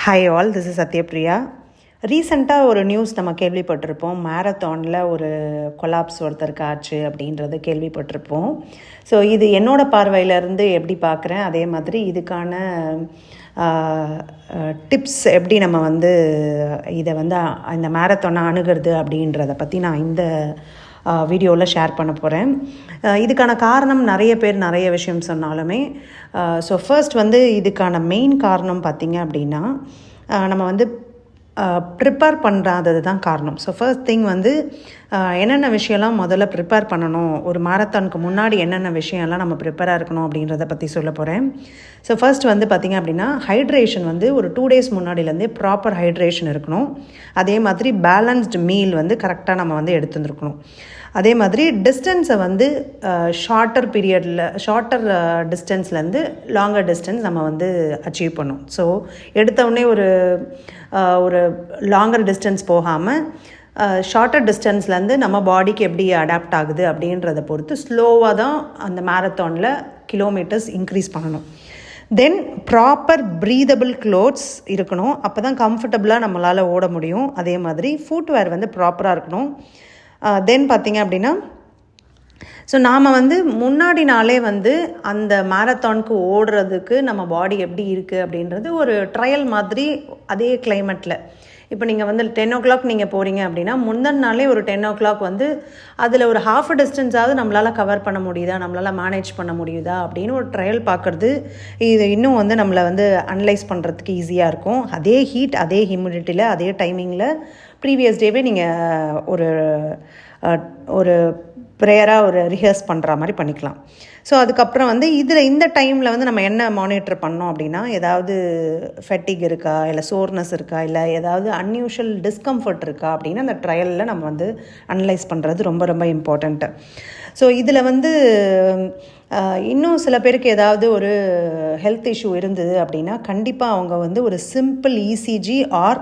Hi all, this is Sathyapriya. ரீசெண்டாக ஒரு news நம்ம கேள்விப்பட்டிருப்போம். மேரத்தானில் ஒரு கொலாப்ஸ் ஒருத்தருக்கு ஆச்சு அப்படின்றத கேள்விப்பட்டிருப்போம். ஸோ இது என்னோடய பார்வையிலேருந்து எப்படி பார்க்குறேன், அதே மாதிரி இதுக்கான டிப்ஸ் எப்படி நம்ம வந்து இதை வந்து இந்த மேரத்தானை அணுகிறது அப்படின்றத பற்றி நான் இந்த வீடியோவில் ஷேர் பண்ண போகிறேன். இதுக்கான காரணம் நிறைய பேர் நிறைய விஷயம் சொன்னாலுமே, ஸோ ஃபர்ஸ்ட் வந்து இதுக்கான மெயின் காரணம் பார்த்திங்க அப்படின்னா, நம்ம வந்து ப்ரிப்பேர் பண்ணுறாதது தான் காரணம். ஸோ ஃபர்ஸ்ட் திங் வந்து என்னென்ன விஷயம்லாம் முதல்ல ப்ரிப்பேர் பண்ணணும், ஒரு மாரத்தானுக்கு முன்னாடி என்னென்ன விஷயம்லாம் நம்ம ப்ரிப்பேராக இருக்கணும் அப்படின்றத பற்றி சொல்ல போகிறேன். ஸோ ஃபர்ஸ்ட் வந்து பார்த்திங்க அப்படின்னா, ஹைட்ரேஷன் வந்து ஒரு 2 days முன்னாடிலேருந்தே ப்ராப்பர் ஹைட்ரேஷன் இருக்கணும். அதே மாதிரி பேலன்ஸ்டு மீல் வந்து கரெக்டாக நம்ம வந்து எடுத்துருக்கணும். அதே மாதிரி டிஸ்டன்ஸை வந்து ஷார்ட்டர் டிஸ்டன்ஸ்லேருந்து லாங்கர் டிஸ்டன்ஸ் நம்ம வந்து அச்சீவ் பண்ணோம். ஸோ எடுத்தவுடனே ஒரு லாங்கர் டிஸ்டன்ஸ் போகாமல் ஷார்ட்டர் டிஸ்டன்ஸ்லேருந்து நம்ம பாடிக்கு எப்படி அடாப்ட் ஆகுது அப்படின்றத பொறுத்து ஸ்லோவாக தான் அந்த மேரத்தானில் கிலோமீட்டர்ஸ் இன்க்ரீஸ் பண்ணணும். தென் ப்ராப்பர் ப்ரீதபிள் க்ளோத்ஸ் இருக்கணும். அப்போ தான் கம்ஃபர்டபுளாக நம்மளால் ஓட முடியும். அதே மாதிரி ஃபுட்வேர் வந்து ப்ராப்பராக இருக்கணும். தென் பார்த்திங்க அப்படின்னா, ஸோ நாம் வந்து முன்னாடி நாளே வந்து அந்த மேரத்தானுக்கு ஓடுறதுக்கு நம்ம பாடி எப்படி இருக்குது அப்படின்றது ஒரு ட்ரையல் மாதிரி அதே கிளைமேட்டில். இப்போ நீங்கள் வந்து 10 o'clock நீங்கள் போகிறீங்க அப்படின்னா, முந்தின நாளே ஒரு 10 o'clock வந்து அதில் ஒரு ஹாஃப் டிஸ்டன்ஸாவது நம்மளால் கவர் பண்ண முடியுதா, நம்மளால் மேனேஜ் பண்ண முடியுதா அப்படின்னு ஒரு ட்ரையல் பார்க்குறது, இது இன்னும் வந்து நம்மளை வந்து அனலைஸ் பண்ணுறதுக்கு ஈஸியாக இருக்கும். அதே ஹீட், அதே ஹியூமிடிட்டியில், அதே டைமிங்கில் ப்ரீவியஸ் டேவே நீங்கள் ஒரு ப்ரேயராக ஒரு ரிஹர்ஸ் பண்ணுற மாதிரி பண்ணிக்கலாம். ஸோ அதுக்கப்புறம் வந்து இந்த டைமில் வந்து நம்ம என்ன மானிட்டர் பண்ணோம் அப்படின்னா, ஏதாவது ஃபெட்டிக் இருக்கா, இல்லை சோர்னஸ் இருக்கா, இல்லை ஏதாவது அன்யூஷுவல் டிஸ்கம்ஃபர்ட் இருக்கா அப்படின்னு அந்த ட்ரையலில் நம்ம வந்து அனலைஸ் பண்ணுறது ரொம்ப ரொம்ப இம்பார்ட்டண்ட்டு. ஸோ இதில் வந்து இன்னும் சில பேருக்கு ஏதாவது ஒரு ஹெல்த் இஷ்யூ இருந்தது அப்படின்னா, கண்டிப்பாக அவங்க வந்து ஒரு simple ECG or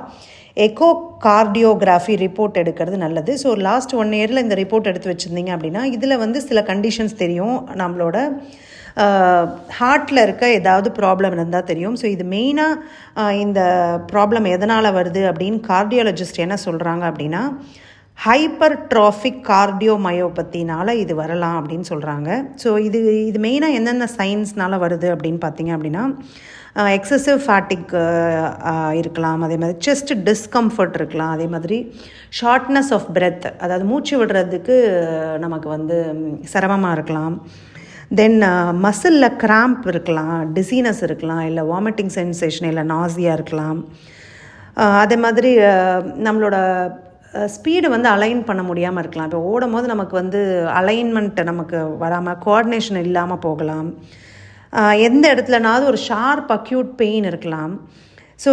echocardiography report எடுக்கிறது நல்லது. ஸோ லாஸ்ட் 1 yearல இந்த ரிப்போர்ட் எடுத்து வச்சுருந்தீங்க அப்படின்னா, இதில் வந்து சில கண்டிஷன்ஸ் தெரியும். நம்மளோட ஹார்ட்டில் இருக்க ஏதாவது ப்ராப்ளம் இருந்தால் தெரியும். ஸோ இது மெயினாக இந்த ப்ராப்ளம் எதனால் வருது அப்படின்னு கார்டியாலஜிஸ்ட் என்ன சொல்கிறாங்க அப்படின்னா, ஹைப்பர்ட்ராஃபிக் கார்டியோமயோபத்தினால் இது வரலாம் அப்படின்னு சொல்கிறாங்க. ஸோ இது மெயினாக எந்தெந்த சைன்ஸ்னால் வருது அப்படின்னு பார்த்தீங்க அப்படின்னா, எக்ஸசிவ் ஃபேட்டிக் இருக்கலாம், அதே மாதிரி செஸ்ட் டிஸ்கம்ஃபர்ட் இருக்கலாம், அதே மாதிரி ஷார்ட்னஸ் ஆஃப் பிரெத், அதாவது மூச்சு விடுறதுக்கு நமக்கு வந்து சிரமமாக இருக்கலாம். தென் மசிலில் கிராம்ப் இருக்கலாம், டிசீனஸ் இருக்கலாம், இல்லை வாமிட்டிங் சென்சேஷன், இல்லை நாசியா இருக்கலாம். அதே மாதிரி நம்மளோட ஸ்பீடு வந்து அலைன் பண்ண முடியாமல் இருக்கலாம். இப்போ ஓடும் போது நமக்கு வந்து அலைன்மெண்ட் நமக்கு வராமல், கோஆர்டினேஷன் இல்லாமல் போகலாம். எந்த இடத்துலனாவது ஒரு ஷார்ப் அக்யூட் பெயின் இருக்கலாம். ஸோ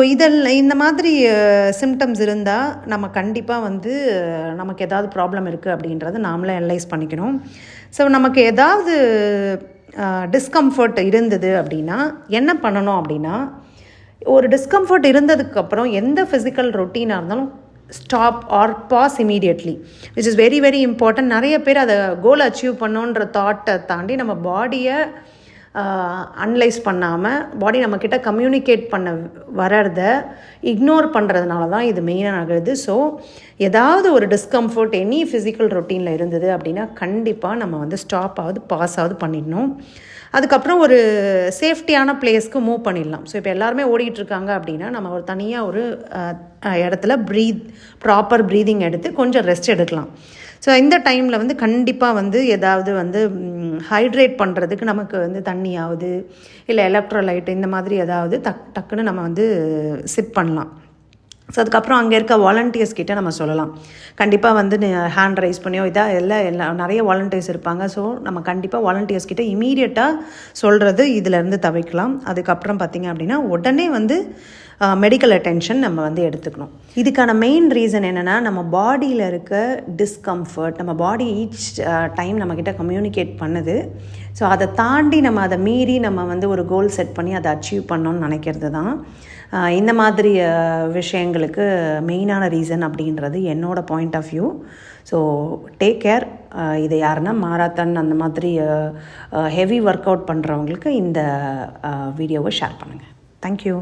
இந்த மாதிரி சிம்டம்ஸ் இருந்தால் நம்ம கண்டிப்பாக வந்து நமக்கு ஏதாவது ப்ராப்ளம் இருக்குது அப்படின்றத நாமளே அனலைஸ் பண்ணிக்கணும். ஸோ நமக்கு ஏதாவது டிஸ்கம்ஃபர்ட் இருந்தது அப்படின்னா என்ன பண்ணணும் அப்படின்னா, ஒரு டிஸ்கம்ஃபர்ட் இருந்ததுக்கப்புறம் எந்த ஃபிசிக்கல் ரொட்டீனாக இருந்தாலும் stop or pause immediately, which is very very important. நிறைய பேர் அதை கோல் அச்சீவ் பண்ணோன்ற தாட்டை தாண்டி நம்ம பாடியை அனலைஸ் பண்ணாமல், பாடி நம்மக்கிட்ட கம்யூனிகேட் பண்ண வர்றத இக்னோர் பண்ணுறதுனால தான் இது மெயினாக ஆகுது. ஸோ ஏதாவது ஒரு டிஸ்கம்ஃபர்ட் எனி ஃபிசிக்கல் ரொட்டீனில் இருந்தது அப்படின்னா கண்டிப்பாக நம்ம வந்து ஸ்டாப் ஆகுது, பாஸ் ஆகுது பண்ணிடணும். அதுக்கப்புறம் ஒரு சேஃப்டியான பிளேஸ்க்கு மூவ் பண்ணிடலாம். ஸோ இப்போ எல்லாருமே ஓடிட்டுருக்காங்க அப்படின்னா, நம்ம ஒரு தனியாக ஒரு இடத்துல ப்ராப்பர் ப்ரீதிங் எடுத்து கொஞ்சம் ரெஸ்ட் எடுக்கலாம். ஸோ இந்த டைமில் வந்து கண்டிப்பாக வந்து ஏதாவது வந்து ஹைட்ரேட் பண்ணுறதுக்கு நமக்கு வந்து தண்ணியாவது இல்லை எலக்ட்ரோலைட் இந்த மாதிரி ஏதாவது டக்குன்னு நம்ம வந்து சிப் பண்ணலாம். ஸோ அதுக்கப்புறம் அங்கே இருக்க வாலண்டியர்ஸ் கிட்டே நம்ம சொல்லலாம். கண்டிப்பாக வந்து ஹேண்ட் ரைஸ் பண்ணியோ எல்லாம் நிறைய வாலண்டியர்ஸ் இருப்பாங்க. ஸோ நம்ம கண்டிப்பாக வாலண்டியர்ஸ் கிட்டே இமீடியட்டாக சொல்கிறது இதிலேருந்து தவிர்க்கலாம். அதுக்கப்புறம் பார்த்திங்க அப்படின்னா, உடனே வந்து மெடிக்கல் அட்டென்ஷன் நம்ம வந்து எடுத்துக்கணும். இதுக்கான மெயின் ரீசன் என்னென்னா, நம்ம பாடியில் இருக்க டிஸ்கம்ஃபர்ட், நம்ம பாடி ஈச் டைம் நம்மக்கிட்ட கம்யூனிகேட் பண்ணுது. ஸோ அதை தாண்டி அதை மீறி நம்ம வந்து ஒரு கோல் செட் பண்ணி அதை அச்சீவ் பண்ணோன்னு நினைக்கிறது தான் இந்த மாதிரி விஷயங்களுக்கு மெயினான ரீசன் அப்படின்றது என்னோட point of view. So take care. இதை யாருன்னா மாரத்தான் அந்த மாதிரி ஹெவி ஒர்க் அவுட் பண்ணுறவங்களுக்கு இந்த வீடியோவை ஷேர் பண்ணுங்கள். தேங்க்யூ.